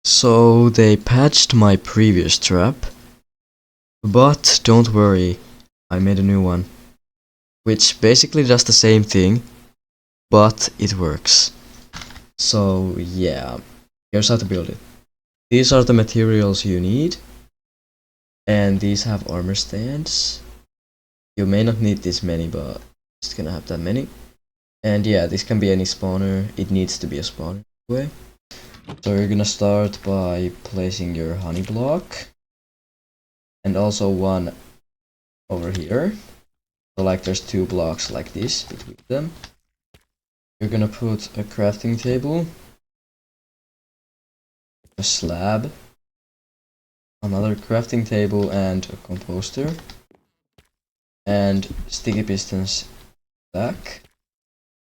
So they patched my previous trap, but don't worry, I made a new one, which basically does the same thing, but it works. So yeah, here's how to build it. These are the materials you need, and these have armor stands. You may not need this many, but it's gonna have that many. And yeah, this can be any spawner. It needs to be a spawner anyway. So you're gonna start by placing your honey block, and also one over here. So like there's two blocks like this between them. You're gonna put a crafting table, a slab, another crafting table, and a composter, and sticky pistons back,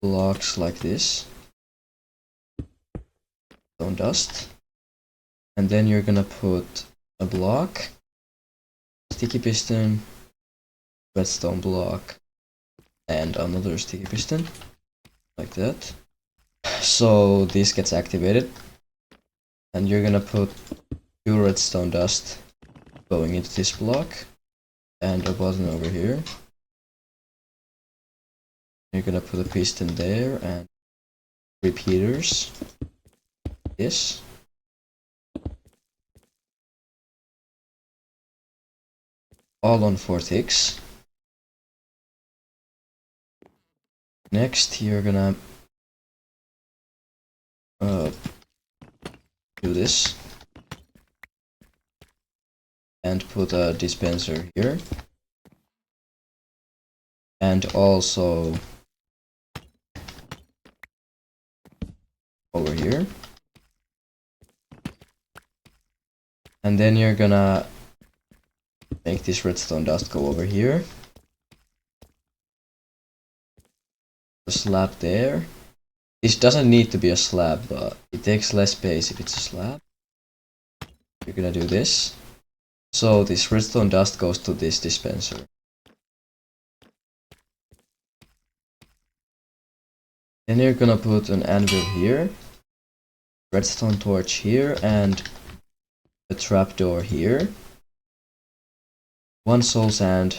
blocks like this, stone dust, and then you're gonna put a block, sticky piston, redstone block, and another sticky piston, like that. So this gets activated, and you're gonna put two redstone dust going into this block, and a button over here. You're gonna put a piston there and repeaters. This. All on 4 ticks. Next, you're gonna do this and put a dispenser here, and also over here. And then you're gonna make this redstone dust go over here. A slab there. This doesn't need to be a slab, but it takes less space if it's a slab. You're gonna do this. So this redstone dust goes to this dispenser. Then you're gonna put an anvil here, redstone torch here, and a trapdoor here. One soul sand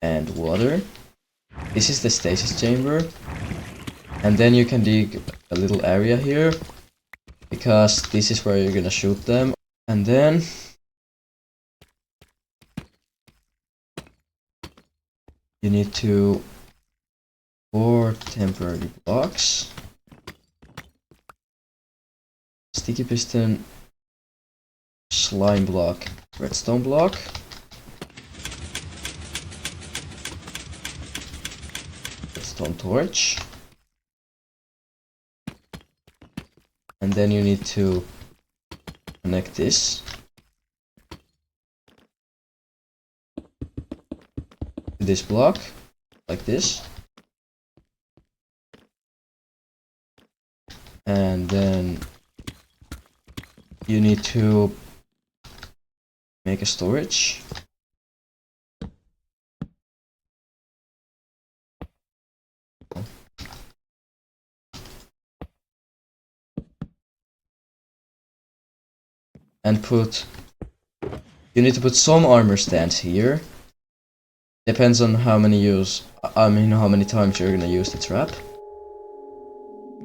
and water. This is the stasis chamber. And then you can dig a little area here, because this is where you're gonna shoot them. And then you need to 4 temporary blocks, sticky piston, slime block, redstone block, redstone torch, and then you need to connect this to this block like this. And then you need to make a storage. And you need to put some armor stands here. Depends on how many times you're gonna use the trap.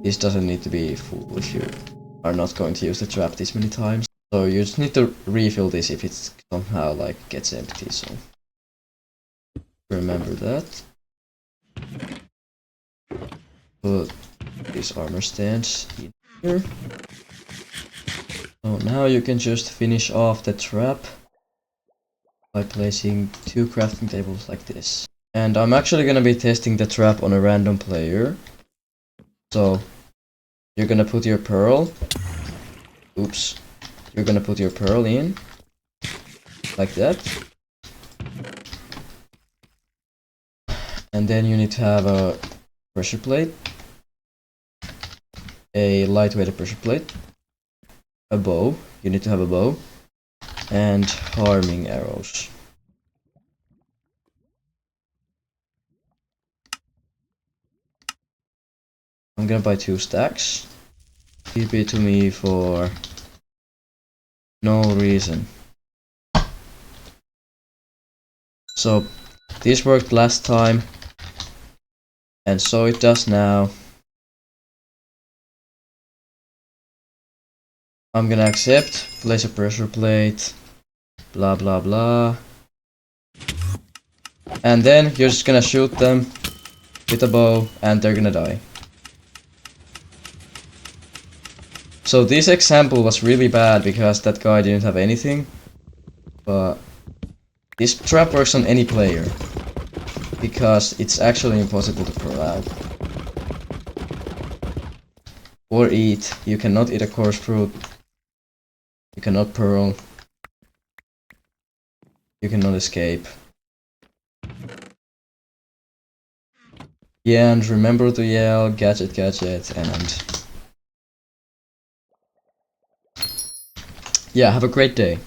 This doesn't need to be full if you are not going to use the trap this many times. So you just need to refill this if it's somehow like gets empty, so remember that. Put these armor stands in here. So now you can just finish off the trap by placing 2 crafting tables like this. And I'm actually gonna be testing the trap on a random player. So you're gonna put your pearl. Oops. You're gonna put your pearl in like that. And then you need to have a pressure plate, a lightweight pressure plate, a bow. You need to have a bow, and harming arrows. I'm gonna buy 2 stacks. TP to me for no reason. So this worked last time, and so it does now. I'm gonna accept, place a pressure plate, blah blah blah. And then you're just gonna shoot them with a bow and they're gonna die. So this example was really bad because that guy didn't have anything, but this trap works on any player because it's actually impossible to pearl out. Or eat. You cannot eat a coarse fruit. You cannot pearl. You cannot escape. Yeah, and remember to yell gadget gadget and yeah, have a great day.